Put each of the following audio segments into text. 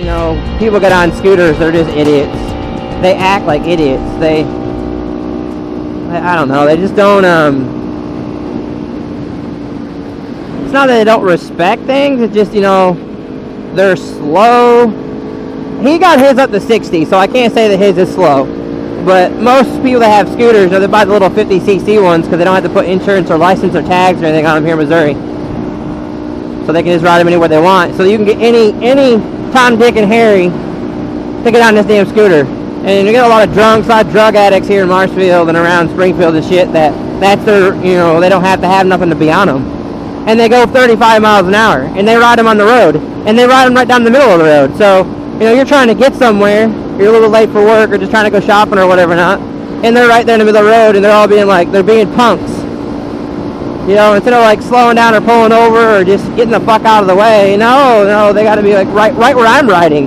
you know, people get on scooters, they're just idiots. They act like idiots. I don't know, they just don't, it's not that they don't respect things, it's just, you know, they're slow. He got his up to 60, so I can't say that his is slow. But most people that have scooters, they buy the little 50cc ones because they don't have to put insurance or license or tags or anything on them here in Missouri. So they can just ride them anywhere they want. So you can get any Tom, Dick, and Harry to get on this damn scooter. And you get a lot of drunks, a lot of drug addicts here in Marshfield and around Springfield and shit that's their, you know, they don't have to have nothing to be on them. And they go 35 miles an hour. And they ride them on the road. And they ride them right down the middle of the road. So, you know, you're trying to get somewhere. You're a little late for work or just trying to go shopping or whatever not. And they're right there in the middle of the road and they're all being like, they're being punks. You know, instead of like slowing down or pulling over or just getting the fuck out of the way. No, they got to be like right where I'm riding.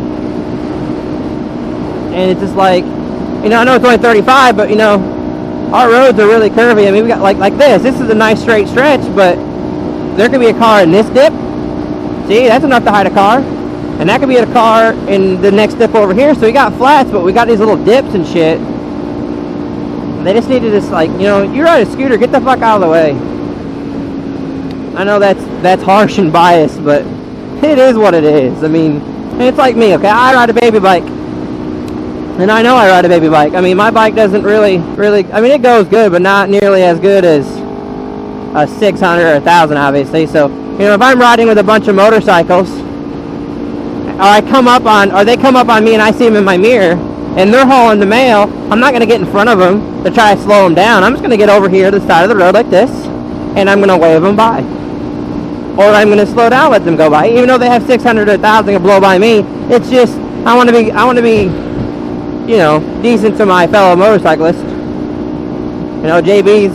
And it's just like, you know, I know it's only 35, but you know, our roads are really curvy. I mean, we got like this. This is a nice straight stretch, but there could be a car in this dip. See, that's enough to hide a car. And that could be a car in the next dip over here. So we got flats, but we got these little dips and shit. They just need to just like, you know, you ride a scooter, get the fuck out of the way. I know that's harsh and biased, but it is what it is. I mean, it's like me, okay? I ride a baby bike. And I know I ride a baby bike. I mean, my bike doesn't really, I mean, it goes good, but not nearly as good as a 600 or 1,000, obviously. So, you know, if I'm riding with a bunch of motorcycles, or they come up on me and I see them in my mirror, and they're hauling the mail, I'm not going to get in front of them to try to slow them down. I'm just going to get over here to the side of the road like this, and I'm going to wave them by. Or I'm going to slow down, let them go by. Even though they have 600 or 1,000 to blow by me, it's just, I want to be, you know, decent to my fellow motorcyclists. You know, he's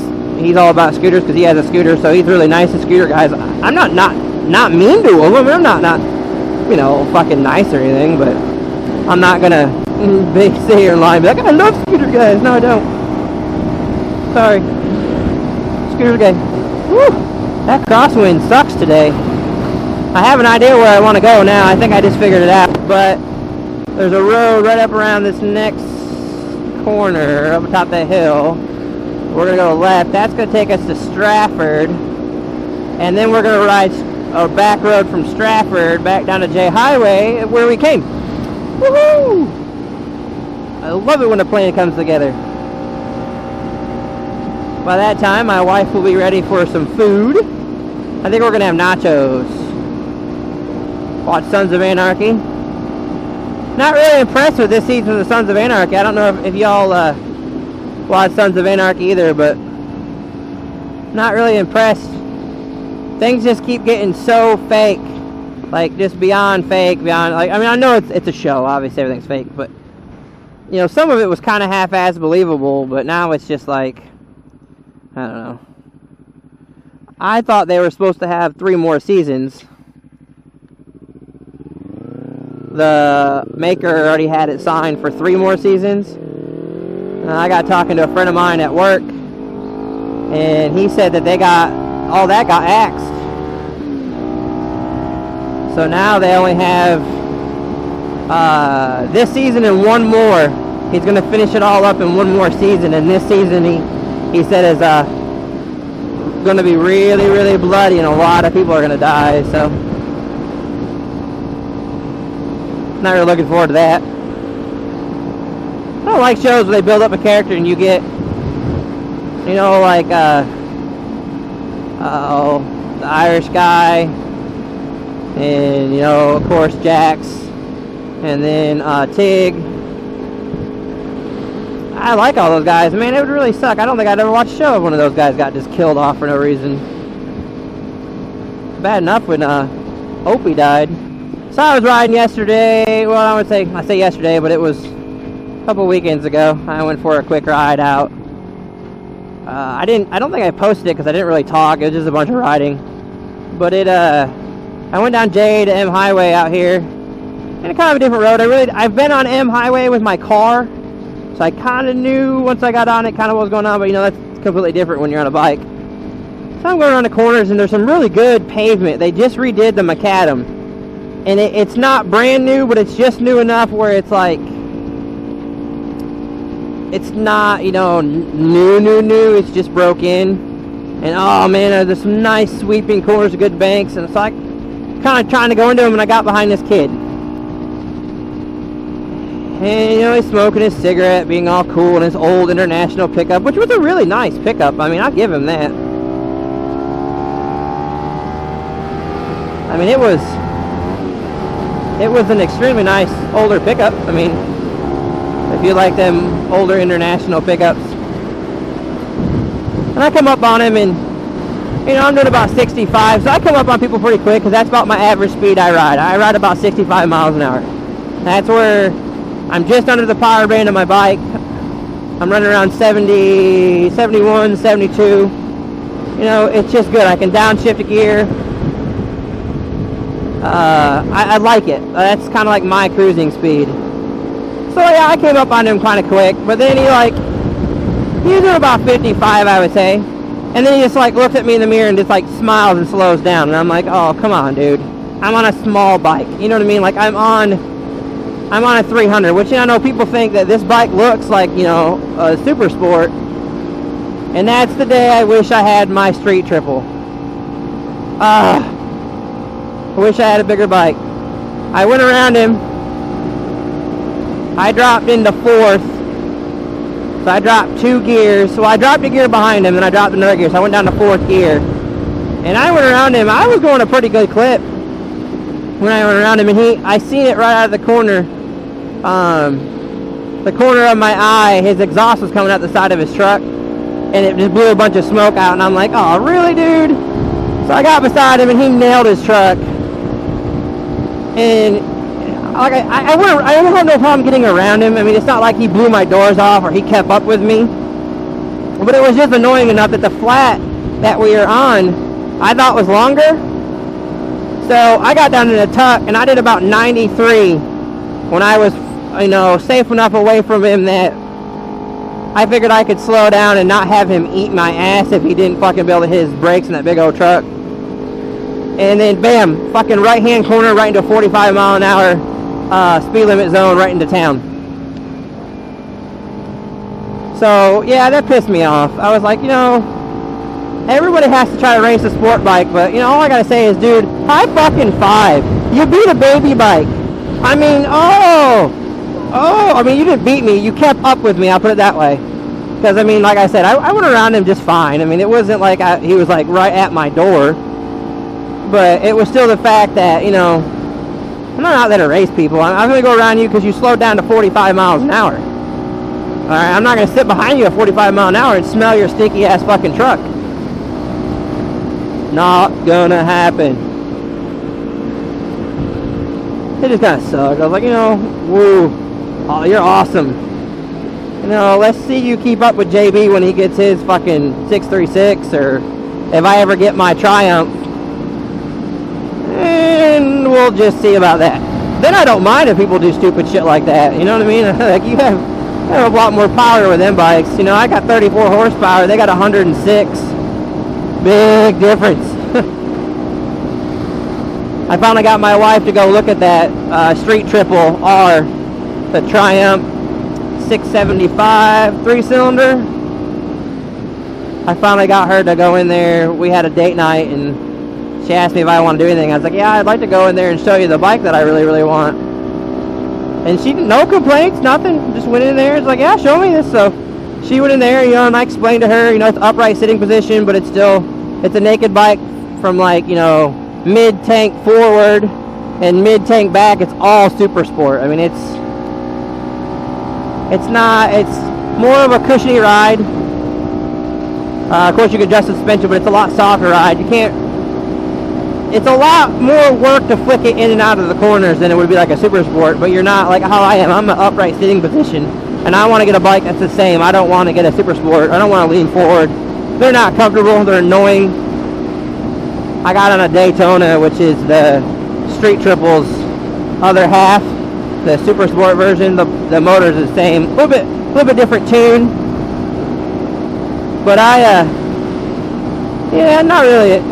all about scooters because he has a scooter, so he's really nice to scooter guys. I'm not mean to them. I'm not, you know, fucking nice or anything, but I'm not going to sit here and lie and be like, I love scooter guys. No, I don't. Sorry. Scooter guy. Woo! That crosswind sucks today. I have an idea where I want to go now. I think I just figured it out. But there's a road right up around this next corner, up atop that hill. We're going to go left. That's going to take us to Stratford. And then we're going to ride a back road from Stratford back down to J Highway where we came. Woohoo! I love it when a plan comes together. By that time, my wife will be ready for some food. I think we're going to have nachos. Watch Sons of Anarchy. Not really impressed with this season of the Sons of Anarchy. I don't know if y'all watch Sons of Anarchy either, but not really impressed. Things just keep getting so fake. Like, just beyond fake, beyond, like, I mean, I know it's a show. Obviously, everything's fake, but, you know, some of it was kind of half-assed believable, but now it's just like, I don't know. I thought they were supposed to have 3 more seasons. The maker already had it signed for 3 more seasons. And I got talking to a friend of mine at work, and he said that all that got axed. So now they only have this season and 1 more. He's going to finish it all up in 1 more season, and this season he said is going to be really, really bloody, and a lot of people are going to die, so not really looking forward to that. I don't like shows where they build up a character and you get, you know, like the Irish guy, and, you know, of course, Jax, and then Tig. I like all those guys. Man, it would really suck. I don't think I'd ever watch a show if one of those guys got just killed off for no reason. Bad enough when Opie died. So I was riding yesterday. Well, I say yesterday, but it was a couple weekends ago. I went for a quick ride out. I don't think I posted it because I didn't really talk. It was just a bunch of riding. But I went down J to M Highway out here. And a kind of a different road. I've been on M Highway with my car. So I kind of knew once I got on it kind of what was going on, but you know, that's completely different when you're on a bike. So I'm going around the corners and there's some really good pavement. They just redid the macadam. And it's not brand new, but it's just new enough where it's like, it's not, you know, new. It's just broke in. And oh man, there's some nice sweeping corners, good banks, and it's like kind of trying to go into them, and I got behind this kid. And you know, he's smoking his cigarette, being all cool in his old International pickup, which was a really nice pickup. I mean, I'll give him that. I mean, it was an extremely nice older pickup. I mean, if you like them older International pickups. And I come up on him, and you know, I'm doing about 65, so I come up on people pretty quick because that's about my average speed I ride. I ride about 65 miles an hour. That's where I'm just under the power band of my bike. I'm running around 70, 71, 72. You know, it's just good. I can downshift a gear. I like it. That's kind of like my cruising speed. So yeah, I came up on him kind of quick, but then he was doing about 55, I would say. And then he just like looks at me in the mirror and just like smiles and slows down. And I'm like, oh, come on, dude. I'm on a small bike. You know what I mean? Like I'm on a 300, which, you know, I know people think that this bike looks like, you know, a super sport. And that's the day I wish I had my street triple. I wish I had a bigger bike. I went around him. I dropped into fourth. So I dropped 2 gears. So I dropped a gear behind him, and I dropped another gear. So I went down to 4th gear. And I went around him. I was going a pretty good clip when I went around him, and I seen it right out of the corner. The corner of my eye, his exhaust was coming out the side of his truck, and it just blew a bunch of smoke out. And I'm like, oh, really, dude? So I got beside him, and he nailed his truck. And like I don't have no problem getting around him. I mean, it's not like he blew my doors off or he kept up with me. But it was just annoying enough that the flat that we were on, I thought was longer. So I got down in a tuck, and I did about 93 when I was, you know, safe enough away from him that I figured I could slow down and not have him eat my ass if he didn't fucking be able to hit his brakes in that big old truck. And then bam, fucking right hand corner right into a 45 mile an hour speed limit zone right into town. So yeah, that pissed me off. I was like, you know, everybody has to try to race a sport bike, but you know, all I gotta say is, dude, high fucking five. You beat a baby bike. I mean, I mean, you didn't beat me. You kept up with me. I'll put it that way. Because I mean, like I said, I went around him just fine. I mean, it wasn't like he was like right at my door. But it was still the fact that, you know, I'm not out there to race people. I'm going to go around you because you slowed down to 45 miles an hour. Alright, I'm not going to sit behind you at 45 miles an hour and smell your stinky ass fucking truck. Not gonna happen. It just kind of sucked. I was like, you know, woo, oh, you're awesome. You know, let's see you keep up with JB when he gets his fucking 636, or if I ever get my Triumph. And we'll just see about that. Then I don't mind if people do stupid shit like that. You know what I mean? Like, you have a lot more power with them bikes. You know, I got 34 horsepower. They got 106. Big difference. I finally got my wife to go look at that Street Triple R, the Triumph 675 3-cylinder. I finally got her to go in there. We had a date night, and she asked me if I want to do anything. I was like, yeah, I'd like to go in there and show you the bike that I really, really want. And she, no complaints, nothing. Just went in there. It's like, yeah, show me this. So she went in there, you know, and I explained to her, you know, it's upright sitting position, but it's still, it's a naked bike from, like, you know, mid-tank forward and mid-tank back. It's all super sport. I mean, it's more of a cushiony ride. Of course, you can adjust the suspension, but it's a lot softer ride. You can't, it's a lot more work to flick it in and out of the corners than it would be like a super sport, but you're not like how I am. I'm an upright sitting position, and I want to get a bike that's the same. I don't want to get a super sport. I don't want to lean forward. They're not comfortable. They're annoying. I got on a Daytona, which is the Street Triple's other half, the super sport version. The motor's the same, a little bit different tune. But yeah, not really.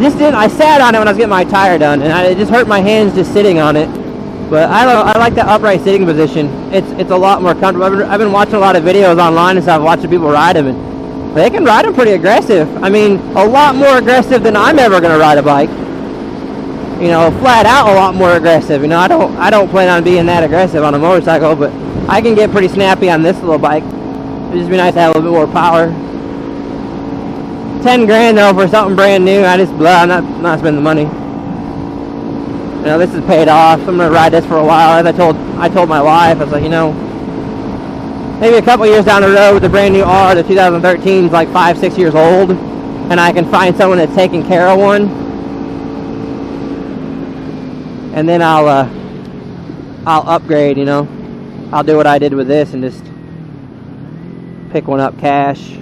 I sat on it when I was getting my tire done, and it just hurt my hands just sitting on it. But I like that upright sitting position. It's a lot more comfortable. I've been watching a lot of videos online and stuff, watching people ride them, and they can ride them pretty aggressive. I mean, a lot more aggressive than I'm ever going to ride a bike. You know, flat out a lot more aggressive. You know, I don't plan on being that aggressive on a motorcycle, but I can get pretty snappy on this little bike. It'd just be nice to have a little bit more power. 10 grand though for something brand new. I'm not spending the money. You know, this is paid off. I'm gonna ride this for a while. As I told my wife, I was like, you know, maybe a couple years down the road with the brand new R, the 2013 is like 5-6 years old, and I can find someone that's taking care of one. And then I'll upgrade, you know. I'll do what I did with this and just pick one up cash.